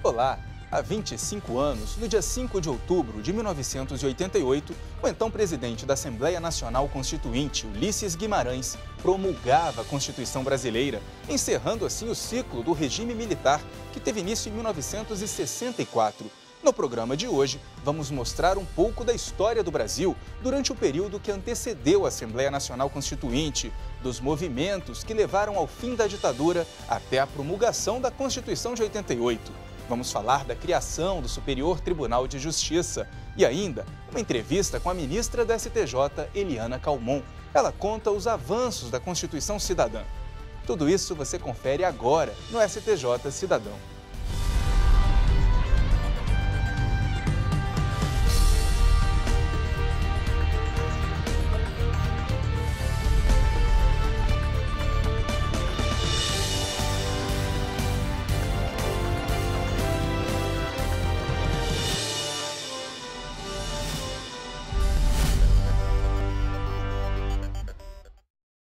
Olá! Há 25 anos, no dia 5 de outubro de 1988, o então presidente da Assembleia Nacional Constituinte, Ulisses Guimarães, promulgava a Constituição Brasileira, encerrando assim o ciclo do regime militar, que teve início em 1964. No programa de hoje, vamos mostrar um pouco da história do Brasil durante o período que antecedeu a Assembleia Nacional Constituinte, dos movimentos que levaram ao fim da ditadura até a promulgação da Constituição de 88. Vamos falar da criação do Superior Tribunal de Justiça e ainda uma entrevista com a ministra da STJ, Eliana Calmon. Ela conta os avanços da Constituição Cidadã. Tudo isso você confere agora no STJ Cidadão.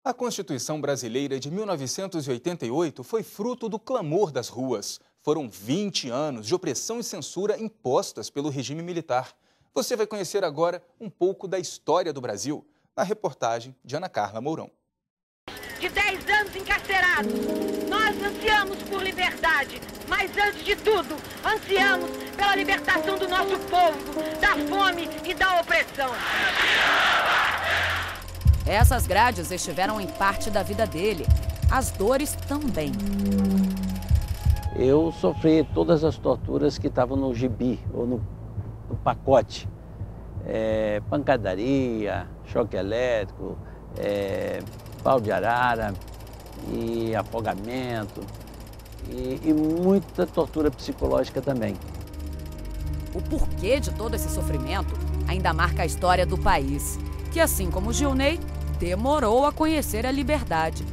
A Constituição Brasileira de 1988 foi fruto do clamor das ruas. Foram 20 anos de opressão e censura impostas pelo regime militar. Você vai conhecer agora um pouco da história do Brasil, na reportagem de Ana Carla Mourão. De 10 anos encarcerados, nós ansiamos por liberdade, mas antes de tudo, ansiamos pela libertação do nosso povo, da fome e da opressão. Essas grades estiveram em parte da vida dele, as dores também. Eu sofri todas as torturas que estavam no gibi, ou no pacote. Pancadaria, choque elétrico, pau de arara, e afogamento, e muita tortura psicológica também. O porquê de todo esse sofrimento ainda marca a história do país, que assim como Gilney, demorou a conhecer a liberdade.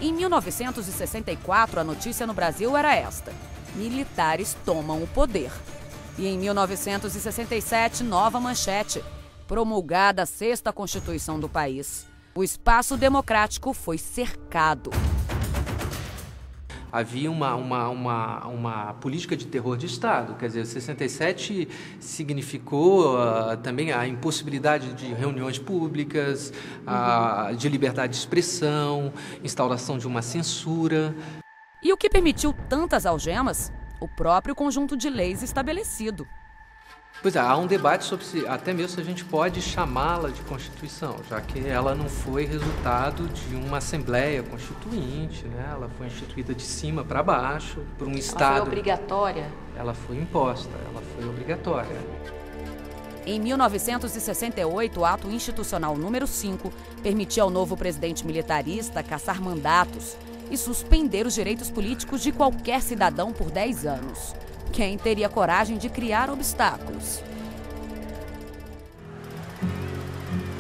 Em 1964, a notícia no Brasil era esta: militares tomam o poder. E em 1967, nova manchete: promulgada a 6ª Constituição do país. O espaço democrático foi cercado. Havia uma política de terror de Estado, quer dizer, 67 significou também a impossibilidade de reuniões públicas, de liberdade de expressão, instauração de uma censura. E o que permitiu tantas algemas? O próprio conjunto de leis estabelecido. Pois é, há um debate sobre até mesmo se a gente pode chamá-la de Constituição, já que ela não foi resultado de uma Assembleia Constituinte, né? Ela foi instituída de cima para baixo, por um Estado... Ela foi obrigatória? Ela foi imposta, ela foi obrigatória. Em 1968, o Ato Institucional número 5 permitia ao novo presidente militarista cassar mandatos e suspender os direitos políticos de qualquer cidadão por 10 anos. Quem teria coragem de criar obstáculos?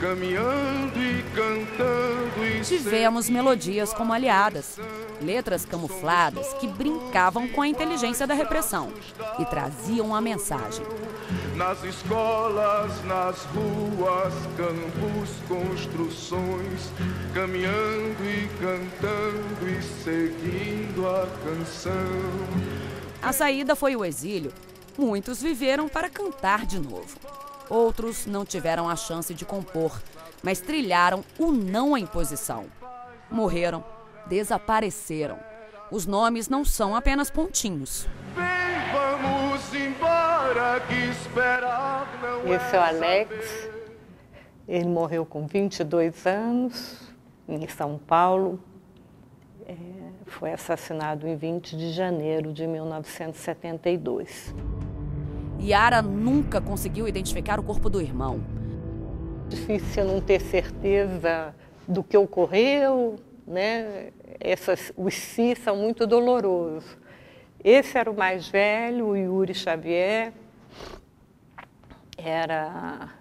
Caminhando e cantando e tivemos melodias como aliadas, letras camufladas que brincavam com a inteligência da repressão e traziam a mensagem. Nas escolas, nas ruas, campos, construções, caminhando e cantando e seguindo a canção. A saída foi o exílio. Muitos viveram para cantar de novo. Outros não tiveram a chance de compor, mas trilharam o não à imposição. Morreram, desapareceram. Os nomes não são apenas pontinhos. Vem, vamos embora, que esperar não é. Esse é o Alex. Ele morreu com 22 anos, em São Paulo. Foi assassinado em 20 de janeiro de 1972. Yara nunca conseguiu identificar o corpo do irmão. Difícil não ter certeza do que ocorreu, né? Os si são muito dolorosos. Esse era o mais velho, o Yuri Xavier. Era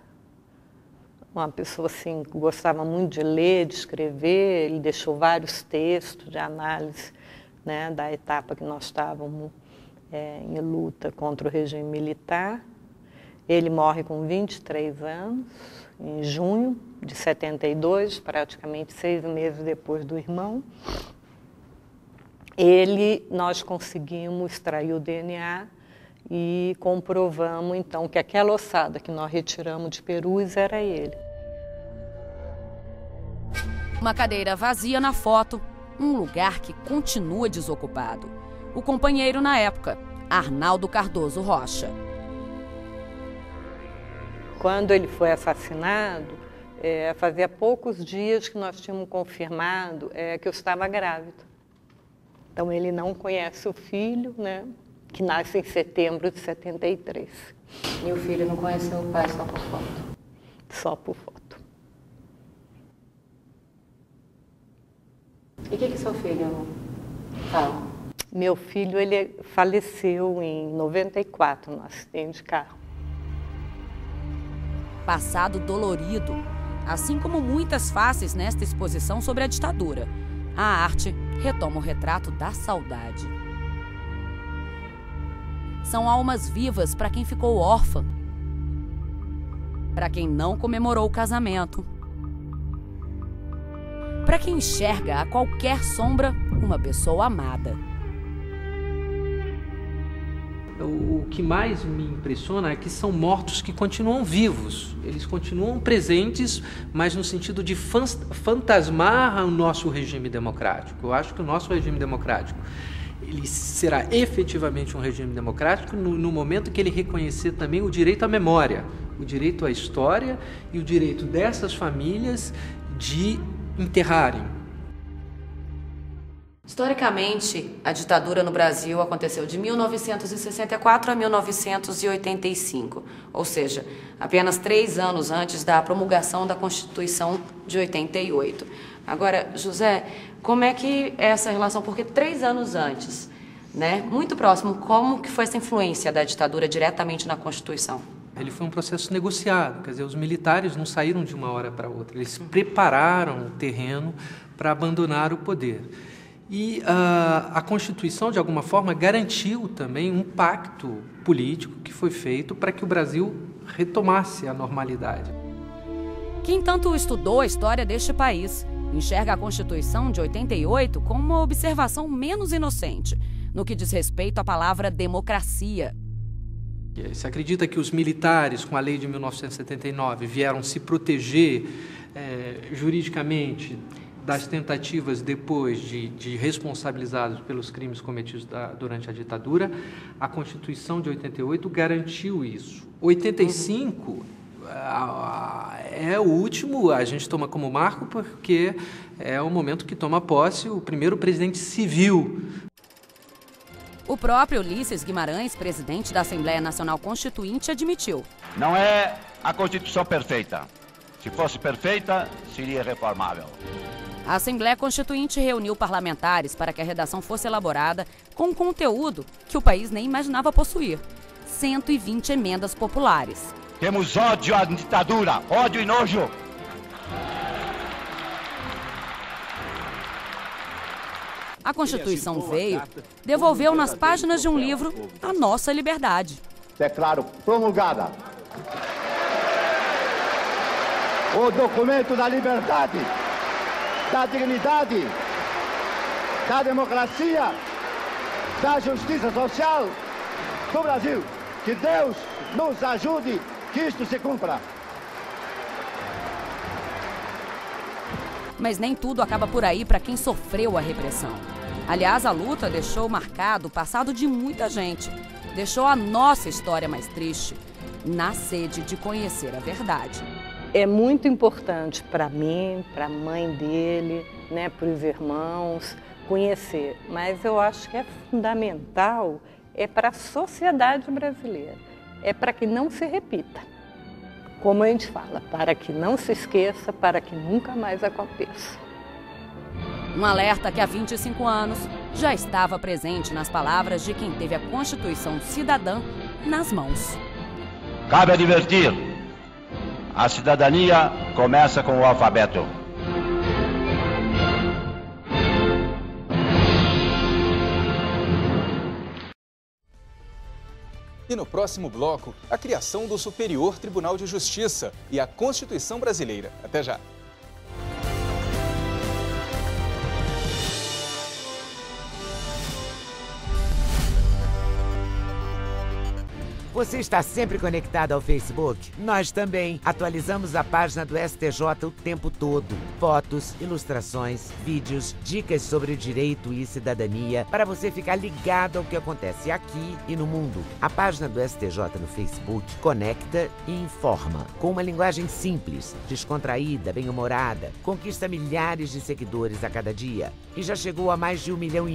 uma pessoa assim, que gostava muito de ler, de escrever. Ele deixou vários textos de análise, né, da etapa que nós estávamos em luta contra o regime militar. Ele morre com 23 anos, em junho de 72, praticamente 6 meses depois do irmão. nós conseguimos extrair o DNA e comprovamos, então, que aquela ossada que nós retiramos de Perus era ele. Uma cadeira vazia na foto, um lugar que continua desocupado. O companheiro na época, Arnaldo Cardoso Rocha. Quando ele foi assassinado, fazia poucos dias que nós tínhamos confirmado que eu estava grávida. Então ele não conhece o filho, né, que nasce em setembro de 73. E o filho não conheceu o pai só por foto? Só por foto. E o que seu filho fala? Meu filho, ele faleceu em 94, num acidente de carro. Passado dolorido, assim como muitas faces nesta exposição sobre a ditadura, a arte retoma o retrato da saudade. São almas vivas para quem ficou órfã, para quem não comemorou o casamento, para quem enxerga a qualquer sombra uma pessoa amada. O que mais me impressiona é que são mortos que continuam vivos. Eles continuam presentes, mas no sentido de fantasmar o nosso regime democrático. Eu acho que o nosso regime democrático ele será efetivamente um regime democrático no momento que ele reconhecer também o direito à memória, o direito à história e o direito dessas famílias de enterrarem. Historicamente, a ditadura no Brasil aconteceu de 1964 a 1985, ou seja, apenas 3 anos antes da promulgação da Constituição de 88. Agora, José, como é que é essa relação? Porque 3 anos antes, né, muito próximo, como que foi essa influência da ditadura diretamente na Constituição? Ele foi um processo negociado, quer dizer, os militares não saíram de uma hora para outra, eles prepararam o terreno para abandonar o poder. E a Constituição, de alguma forma, garantiu também um pacto político que foi feito para que o Brasil retomasse a normalidade. Quem tanto estudou a história deste país enxerga a Constituição de 88 como uma observação menos inocente no que diz respeito à palavra democracia. Se acredita que os militares, com a lei de 1979, vieram se proteger juridicamente das tentativas depois de responsabilizados pelos crimes cometidos durante a ditadura, a Constituição de 88 garantiu isso. 85 é o último, a gente toma como marco, porque é o momento que toma posse o primeiro presidente civil. O próprio Ulisses Guimarães, presidente da Assembleia Nacional Constituinte, admitiu: não é a Constituição perfeita. Se fosse perfeita, seria reformável. A Assembleia Constituinte reuniu parlamentares para que a redação fosse elaborada com um conteúdo que o país nem imaginava possuir: 120 emendas populares. Temos ódio à ditadura, ódio e nojo. A Constituição veio, devolveu nas páginas de um livro a nossa liberdade. Declaro promulgada o documento da liberdade, da dignidade, da democracia, da justiça social do Brasil. Que Deus nos ajude que isto se cumpra. Mas nem tudo acaba por aí para quem sofreu a repressão. Aliás, a luta deixou marcado o passado de muita gente. Deixou a nossa história mais triste, na sede de conhecer a verdade. É muito importante para mim, para a mãe dele, né, para os irmãos, conhecer. Mas eu acho que é fundamental, para a sociedade brasileira. É para que não se repita. Como a gente fala, para que não se esqueça, para que nunca mais aconteça. Um alerta que há 25 anos já estava presente nas palavras de quem teve a Constituição cidadã nas mãos. Cabe advertir, a cidadania começa com o alfabeto. E no próximo bloco, a criação do Superior Tribunal de Justiça e a Constituição Brasileira. Até já! Você está sempre conectado ao Facebook? Nós também. Atualizamos a página do STJ o tempo todo. Fotos, ilustrações, vídeos, dicas sobre direito e cidadania para você ficar ligado ao que acontece aqui e no mundo. A página do STJ no Facebook conecta e informa. Com uma linguagem simples, descontraída, bem-humorada, conquista milhares de seguidores a cada dia e já chegou a mais de 1,5 milhão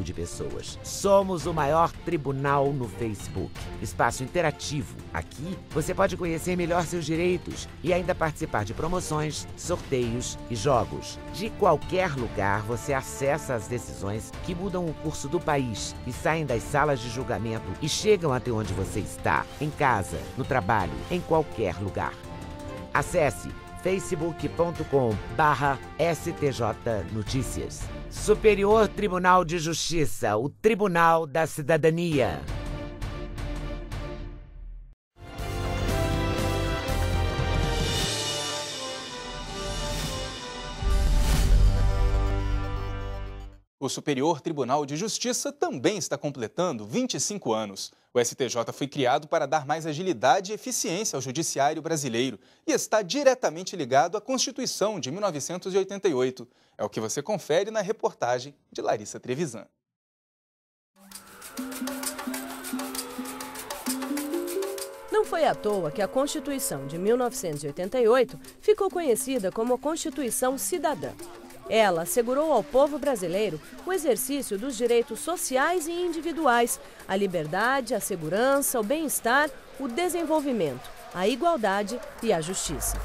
de pessoas. Somos o maior tribunal no Facebook. Espaço interativo. Aqui você pode conhecer melhor seus direitos e ainda participar de promoções, sorteios e jogos. De qualquer lugar você acessa as decisões que mudam o curso do país e saem das salas de julgamento e chegam até onde você está, em casa, no trabalho, em qualquer lugar. Acesse facebook.com/STJ Notícias. Superior Tribunal de Justiça, o Tribunal da Cidadania. O Superior Tribunal de Justiça também está completando 25 anos. O STJ foi criado para dar mais agilidade e eficiência ao judiciário brasileiro e está diretamente ligado à Constituição de 1988. É o que você confere na reportagem de Larissa Trevisan. Não foi à toa que a Constituição de 1988 ficou conhecida como Constituição Cidadã. Ela assegurou ao povo brasileiro o exercício dos direitos sociais e individuais, a liberdade, a segurança, o bem-estar, o desenvolvimento, a igualdade e a justiça.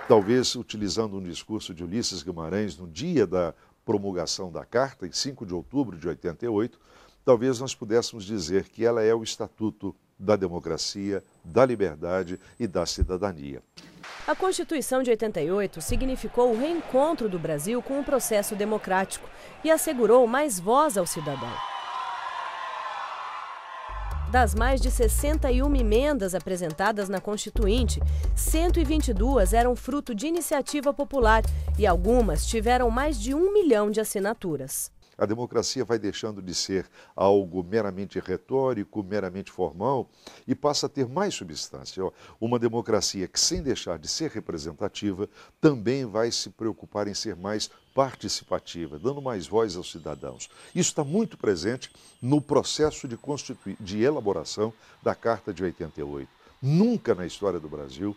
Talvez, utilizando um discurso de Ulisses Guimarães no dia da promulgação da Carta, em 5 de outubro de 88, talvez nós pudéssemos dizer que ela é o estatuto da democracia, da liberdade e da cidadania. A Constituição de 88 significou o reencontro do Brasil com o processo democrático e assegurou mais voz ao cidadão. Das mais de 61 emendas apresentadas na Constituinte, 122 eram fruto de iniciativa popular e algumas tiveram mais de 1 milhão de assinaturas. A democracia vai deixando de ser algo meramente retórico, meramente formal e passa a ter mais substância. Uma democracia que, sem deixar de ser representativa, também vai se preocupar em ser mais participativa, dando mais voz aos cidadãos. Isso está muito presente no processo de elaboração da Carta de 88. Nunca na história do Brasil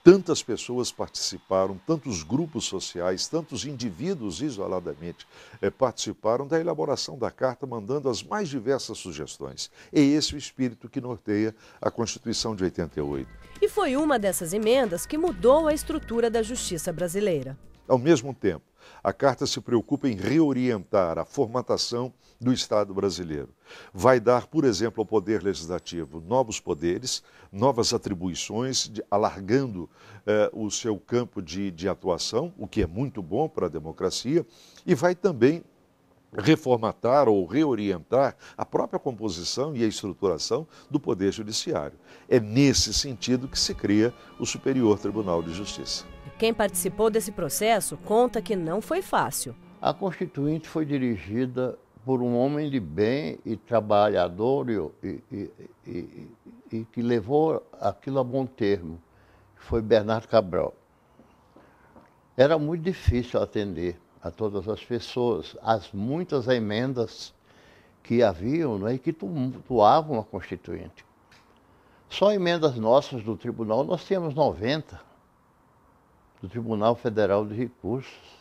tantas pessoas participaram, tantos grupos sociais, tantos indivíduos isoladamente participaram da elaboração da Carta, mandando as mais diversas sugestões. É esse o espírito que norteia a Constituição de 88. E foi uma dessas emendas que mudou a estrutura da justiça brasileira. Ao mesmo tempo, a Carta se preocupa em reorientar a formatação do Estado brasileiro. Vai dar, por exemplo, ao Poder Legislativo novos poderes, novas atribuições, alargando o seu campo de atuação, o que é muito bom para a democracia, e vai também reformatar ou reorientar a própria composição e a estruturação do Poder Judiciário. É nesse sentido que se cria o Superior Tribunal de Justiça. Quem participou desse processo conta que não foi fácil. A Constituinte foi dirigida por um homem de bem e trabalhador e que levou aquilo a bom termo, que foi Bernardo Cabral. Era muito difícil atender a todas as pessoas, as muitas emendas que haviam, né, e que tumultuavam a Constituinte. Só emendas nossas do tribunal, nós tínhamos 90, do Tribunal Federal de Recursos.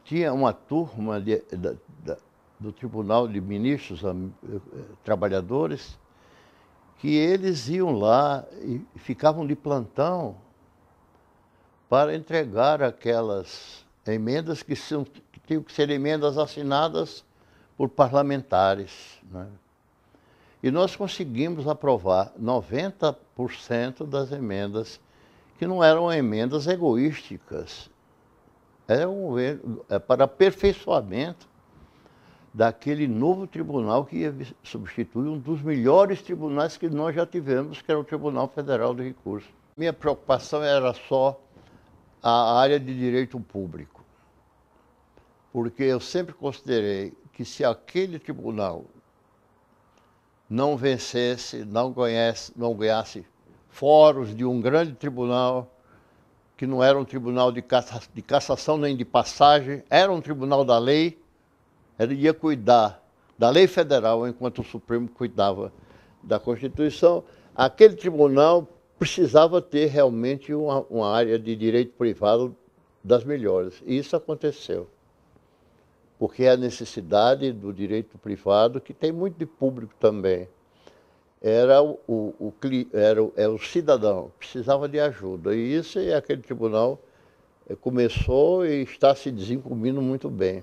Tinha uma turma do Tribunal de Ministros Trabalhadores que eles iam lá e ficavam de plantão para entregar aquelas emendas que tinham que ser emendas assinadas por parlamentares, né? E nós conseguimos aprovar 90% das emendas, que não eram emendas egoísticas, eram para aperfeiçoamento daquele novo tribunal que ia substituir um dos melhores tribunais que nós já tivemos, que era o Tribunal Federal de Recursos. Minha preocupação era só a área de direito público, porque eu sempre considerei que se aquele tribunal não vencesse, não ganhasse fóruns de um grande tribunal, que não era um tribunal de cassação nem de passagem, era um tribunal da lei, ele ia cuidar da lei federal, enquanto o Supremo cuidava da Constituição. Aquele tribunal precisava ter realmente uma área de direito privado das melhores, e isso aconteceu. Porque é a necessidade do direito privado, que tem muito de público também, era o cidadão, precisava de ajuda. E isso é aquele tribunal começou e está se desenvolvendo muito bem.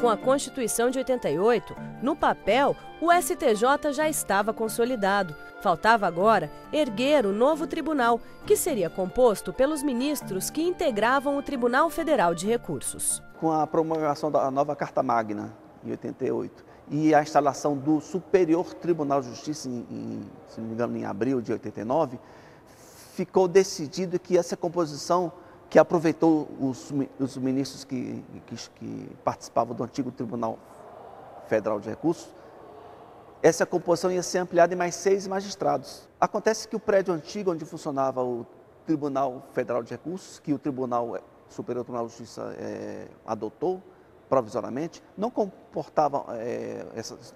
Com a Constituição de 88, no papel, o STJ já estava consolidado. Faltava agora erguer o novo tribunal, que seria composto pelos ministros que integravam o Tribunal Federal de Recursos. Com a promulgação da nova Carta Magna, em 88, e a instalação do Superior Tribunal de Justiça, se não me engano, em abril de 89, ficou decidido que essa composição, que aproveitou os ministros que participavam do antigo Tribunal Federal de Recursos, essa composição ia ser ampliada em mais 6 magistrados. Acontece que o prédio antigo onde funcionava o Tribunal Federal de Recursos, que o Superior Tribunal de Justiça adotou provisoriamente, não comportava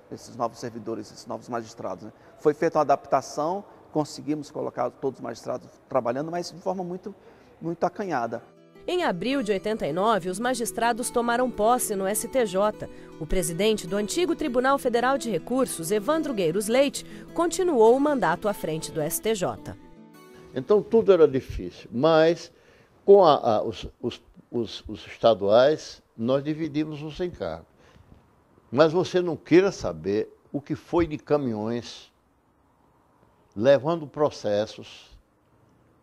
esses novos servidores, esses novos magistrados, né? Foi feita uma adaptação, conseguimos colocar todos os magistrados trabalhando, mas de forma muito acanhada. Em abril de 89, os magistrados tomaram posse no STJ. O presidente do antigo Tribunal Federal de Recursos, Evandro Gueiros Leite, continuou o mandato à frente do STJ. Então tudo era difícil, mas com os estaduais, nós dividimos os encargos. Mas você não queira saber o que foi de caminhões levando processos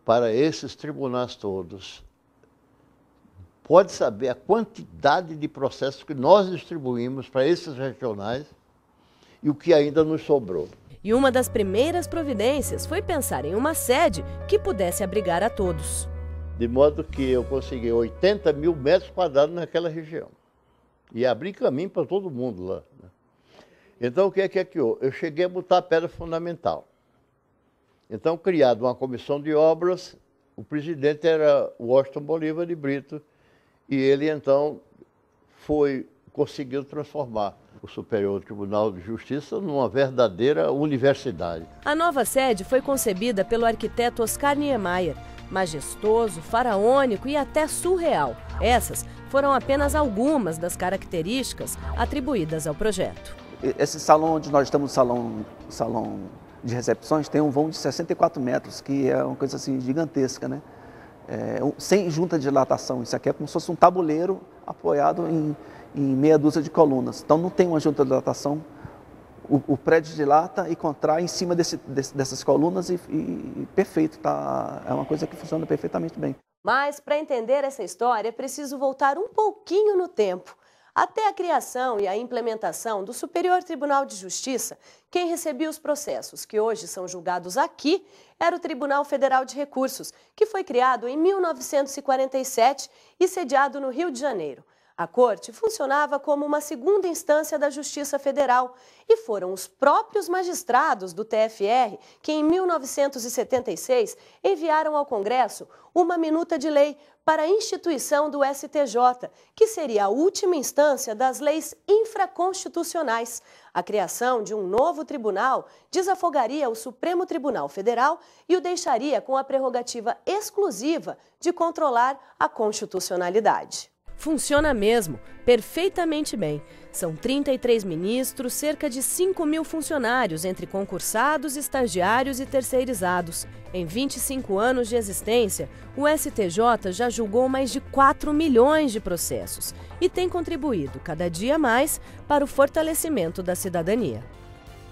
para esses tribunais todos. Pode saber a quantidade de processos que nós distribuímos para esses regionais e o que ainda nos sobrou. E uma das primeiras providências foi pensar em uma sede que pudesse abrigar a todos. De modo que eu consegui 80 mil metros quadrados naquela região. E abri caminho para todo mundo lá. Então, o que é que eu cheguei a botar a pedra fundamental. Então, criada uma comissão de obras, o presidente era Washington Bolívar de Brito, e ele, então, conseguiu transformar o Superior Tribunal de Justiça numa verdadeira universidade. A nova sede foi concebida pelo arquiteto Oscar Niemeyer, majestoso, faraônico e até surreal. Essas foram apenas algumas das características atribuídas ao projeto. Esse salão onde nós estamos, salão de recepções, tem um vão de 64 metros, que é uma coisa assim gigantesca, né? Sem junta de dilatação. Isso aqui é como se fosse um tabuleiro apoiado em meia dúzia de colunas. Então não tem uma junta de dilatação. O prédio dilata e contrai em cima dessas colunas e perfeito, tá? É uma coisa que funciona perfeitamente bem. Mas para entender essa história é preciso voltar um pouquinho no tempo. Até a criação e a implementação do Superior Tribunal de Justiça, quem recebia os processos que hoje são julgados aqui era o Tribunal Federal de Recursos, que foi criado em 1947 e sediado no Rio de Janeiro. A corte funcionava como uma segunda instância da Justiça Federal e foram os próprios magistrados do TFR que, em 1976, enviaram ao Congresso uma minuta de lei para a instituição do STJ, que seria a última instância das leis infraconstitucionais. A criação de um novo tribunal desafogaria o Supremo Tribunal Federal e o deixaria com a prerrogativa exclusiva de controlar a constitucionalidade. Funciona mesmo, perfeitamente bem. São 33 ministros, cerca de 5.000 funcionários, entre concursados, estagiários e terceirizados. Em 25 anos de existência, o STJ já julgou mais de 4 milhões de processos e tem contribuído cada dia mais para o fortalecimento da cidadania.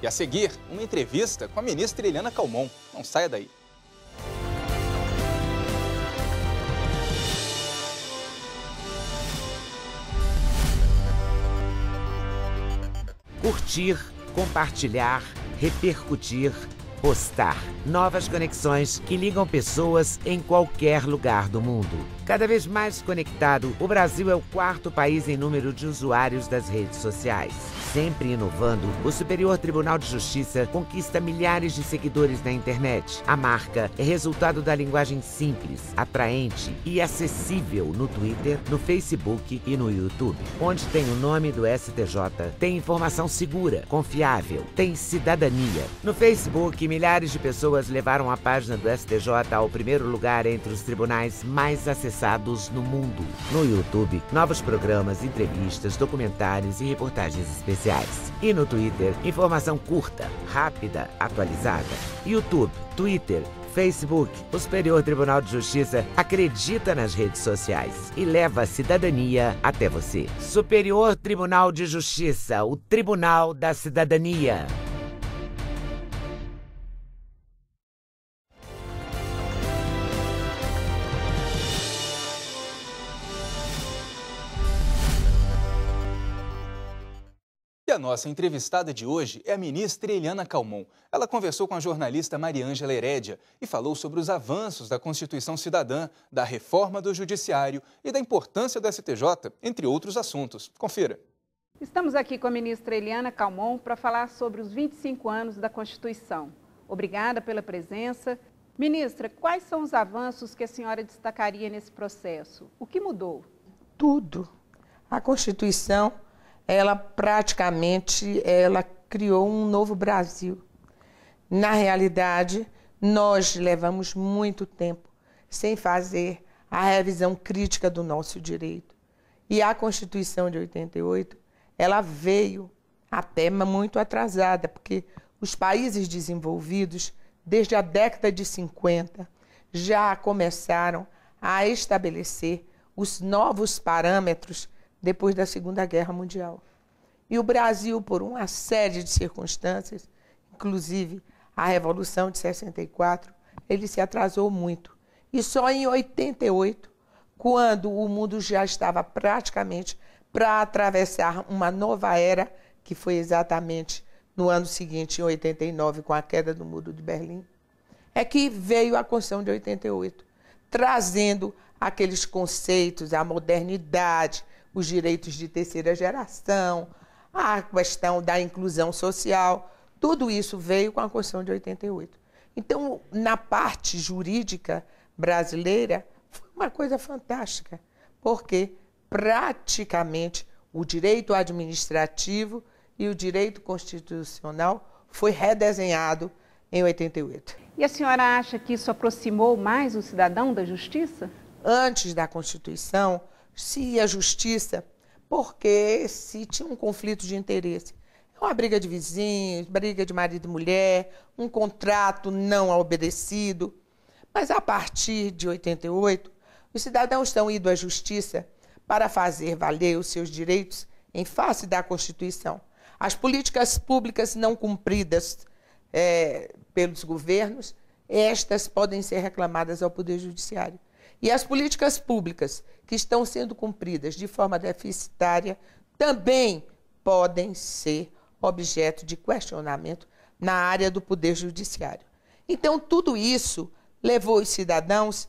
E a seguir, uma entrevista com a ministra Eliana Calmon. Não saia daí. Curtir, compartilhar, repercutir. Postar. Novas conexões que ligam pessoas em qualquer lugar do mundo. Cada vez mais conectado, o Brasil é o 4º país em número de usuários das redes sociais. Sempre inovando, o Superior Tribunal de Justiça conquista milhares de seguidores na internet. A marca é resultado da linguagem simples, atraente e acessível no Twitter, no Facebook e no YouTube. Onde tem o nome do STJ, tem informação segura, confiável, tem cidadania. No Facebook, milhares de pessoas levaram a página do STJ ao primeiro lugar entre os tribunais mais acessados no mundo. No YouTube, novos programas, entrevistas, documentários e reportagens especiais. E no Twitter, informação curta, rápida, atualizada. YouTube, Twitter, Facebook, o Superior Tribunal de Justiça acredita nas redes sociais e leva a cidadania até você. Superior Tribunal de Justiça, o Tribunal da Cidadania. E a nossa entrevistada de hoje é a ministra Eliana Calmon. Ela conversou com a jornalista Mariângela Herédia e falou sobre os avanços da Constituição Cidadã, da reforma do Judiciário e da importância do STJ, entre outros assuntos. Confira. Estamos aqui com a ministra Eliana Calmon para falar sobre os 25 anos da Constituição. Obrigada pela presença. Ministra, quais são os avanços que a senhora destacaria nesse processo? O que mudou? Tudo. A Constituição, ela criou um novo Brasil. Na realidade, nós levamos muito tempo sem fazer a revisão crítica do nosso direito. E a Constituição de 88, ela veio até muito atrasada, porque os países desenvolvidos, desde a década de 50, já começaram a estabelecer os novos parâmetros depois da Segunda Guerra Mundial. E o Brasil, por uma série de circunstâncias, inclusive a Revolução de 64, ele se atrasou muito. E só em 88, quando o mundo já estava praticamente para atravessar uma nova era, que foi exatamente no ano seguinte, em 89, com a queda do Muro de Berlim, é que veio a Constituição de 88, trazendo aqueles conceitos, a modernidade, os direitos de terceira geração, a questão da inclusão social, tudo isso veio com a Constituição de 88. Então, na parte jurídica brasileira, foi uma coisa fantástica, porque praticamente o direito administrativo e o direito constitucional foi redesenhado em 88. E a senhora acha que isso aproximou mais o cidadão da justiça? Antes da Constituição, se ia à justiça porque se tinha um conflito de interesse. Uma briga de vizinhos, briga de marido e mulher, um contrato não obedecido. Mas a partir de 88, os cidadãos estão indo à justiça para fazer valer os seus direitos em face da Constituição. As políticas públicas não cumpridas pelos governos, estas podem ser reclamadas ao Poder Judiciário. E as políticas públicas que estão sendo cumpridas de forma deficitária também podem ser objeto de questionamento na área do Poder Judiciário. Então, tudo isso levou os cidadãos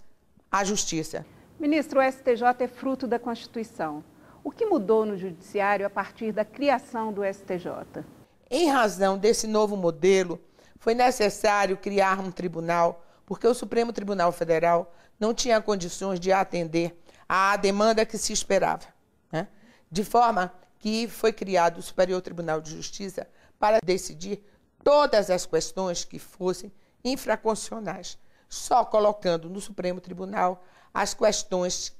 à justiça. Ministro, o STJ é fruto da Constituição. O que mudou no Judiciário a partir da criação do STJ? Em razão desse novo modelo, foi necessário criar um tribunal, porque o Supremo Tribunal Federal não tinha condições de atender à demanda que se esperava, né? De forma que foi criado o Superior Tribunal de Justiça para decidir todas as questões que fossem infraconstitucionais, só colocando no Supremo Tribunal as questões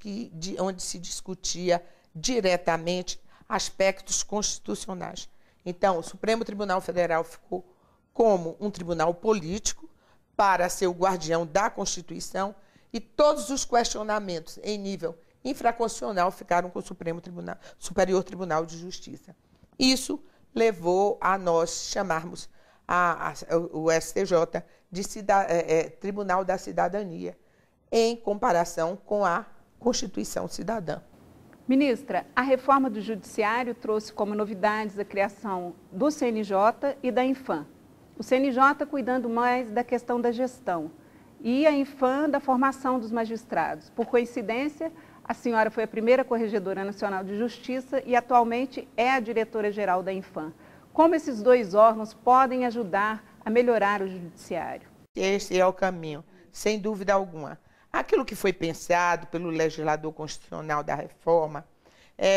onde se discutia diretamente aspectos constitucionais. Então, o Supremo Tribunal Federal ficou como um tribunal político para ser o guardião da Constituição e todos os questionamentos em nível infraconstitucional ficaram com o Superior Tribunal de Justiça. Isso levou a nós chamarmos o STJ de Tribunal da Cidadania, em comparação com a Constituição Cidadã. Ministra, a reforma do Judiciário trouxe como novidades a criação do CNJ e da Infam. o CNJ cuidando mais da questão da gestão e a Infam da formação dos magistrados. Por coincidência, a senhora foi a primeira Corregedora Nacional de Justiça e atualmente é a diretora-geral da Infam. Como esses dois órgãos podem ajudar a melhorar o judiciário? Esse é o caminho, sem dúvida alguma. Aquilo que foi pensado pelo legislador constitucional da reforma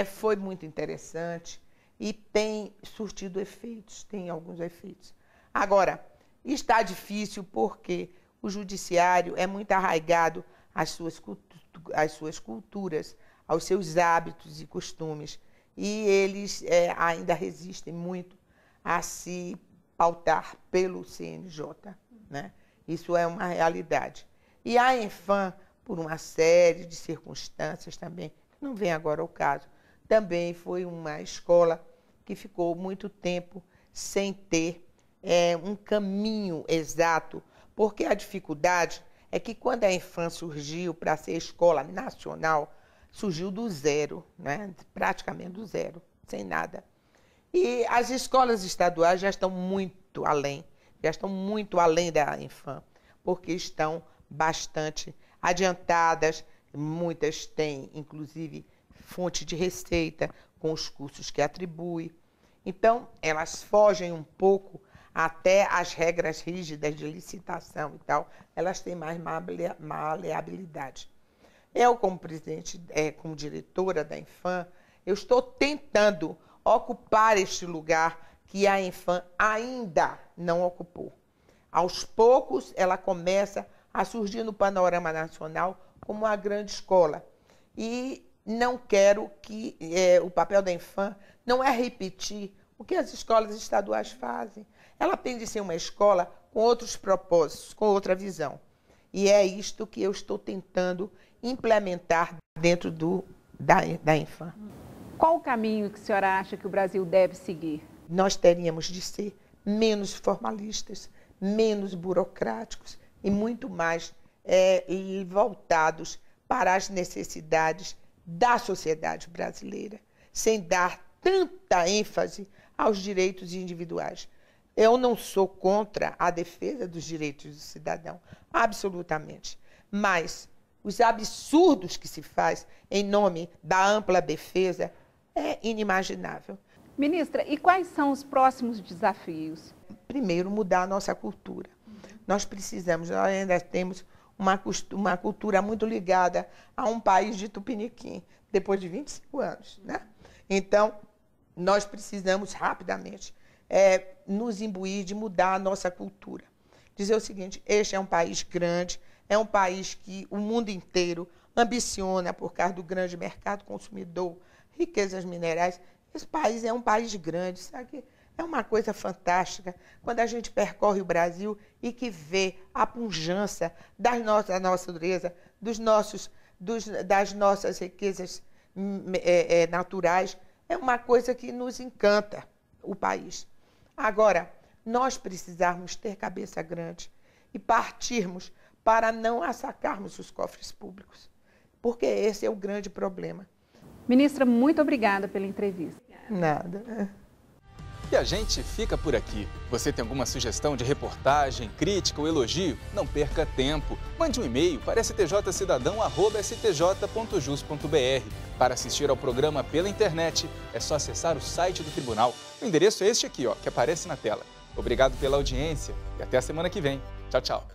foi muito interessante e tem surtido efeitos, tem alguns efeitos. Agora, está difícil porque o judiciário é muito arraigado às suas culturas, aos seus hábitos e costumes, e eles ainda resistem muito a se pautar pelo CNJ, né? Isso é uma realidade. E a Infam, por uma série de circunstâncias também, que não vem agora ao caso, também foi uma escola que ficou muito tempo sem ter um caminho exato, porque a dificuldade é que quando a Infam surgiu para ser escola nacional, surgiu do zero, né? Praticamente do zero, sem nada. E as escolas estaduais já estão muito além da Infam, porque estão bastante adiantadas, muitas têm, inclusive, fonte de receita com os cursos que atribui. Então, elas fogem um pouco até as regras rígidas de licitação e tal, elas têm mais maleabilidade. Eu, como presidente, como diretora da Infam, eu estou tentando ocupar este lugar que a Infam ainda não ocupou. Aos poucos, ela começa a surgir no panorama nacional como uma grande escola. E não quero que o papel da Infam não é repetir o que as escolas estaduais fazem. Ela tem de ser uma escola com outros propósitos, com outra visão. E é isto que eu estou tentando implementar dentro da Infam. Qual o caminho que a senhora acha que o Brasil deve seguir? Nós teríamos de ser menos formalistas, menos burocráticos e muito mais voltados para as necessidades da sociedade brasileira, sem dar tanta ênfase aos direitos individuais. Eu não sou contra a defesa dos direitos do cidadão, absolutamente. Mas os absurdos que se faz em nome da ampla defesa é inimaginável. Ministra, e quais são os próximos desafios? Primeiro, mudar a nossa cultura. Nós ainda temos uma cultura muito ligada a um país de tupiniquim, depois de 25 anos, né? Então, nós precisamos rapidamente nos imbuir de mudar a nossa cultura. Dizer o seguinte, este é um país grande, é um país que o mundo inteiro ambiciona por causa do grande mercado consumidor, riquezas minerais. Esse país é um país grande, sabe? É uma coisa fantástica quando a gente percorre o Brasil e que vê a pujança da nossa natureza, das nossas riquezas naturais. É uma coisa que nos encanta, o país. Agora, nós precisamos ter cabeça grande e partirmos para não assacarmos os cofres públicos, porque esse é o grande problema. Ministra, muito obrigada pela entrevista. Nada. E a gente fica por aqui. Você tem alguma sugestão de reportagem, crítica ou elogio? Não perca tempo. Mande um e-mail para stj.stj.jus.br. Para assistir ao programa pela internet, é só acessar o site do tribunal. O endereço é este aqui, que aparece na tela. Obrigado pela audiência e até a semana que vem. Tchau, tchau.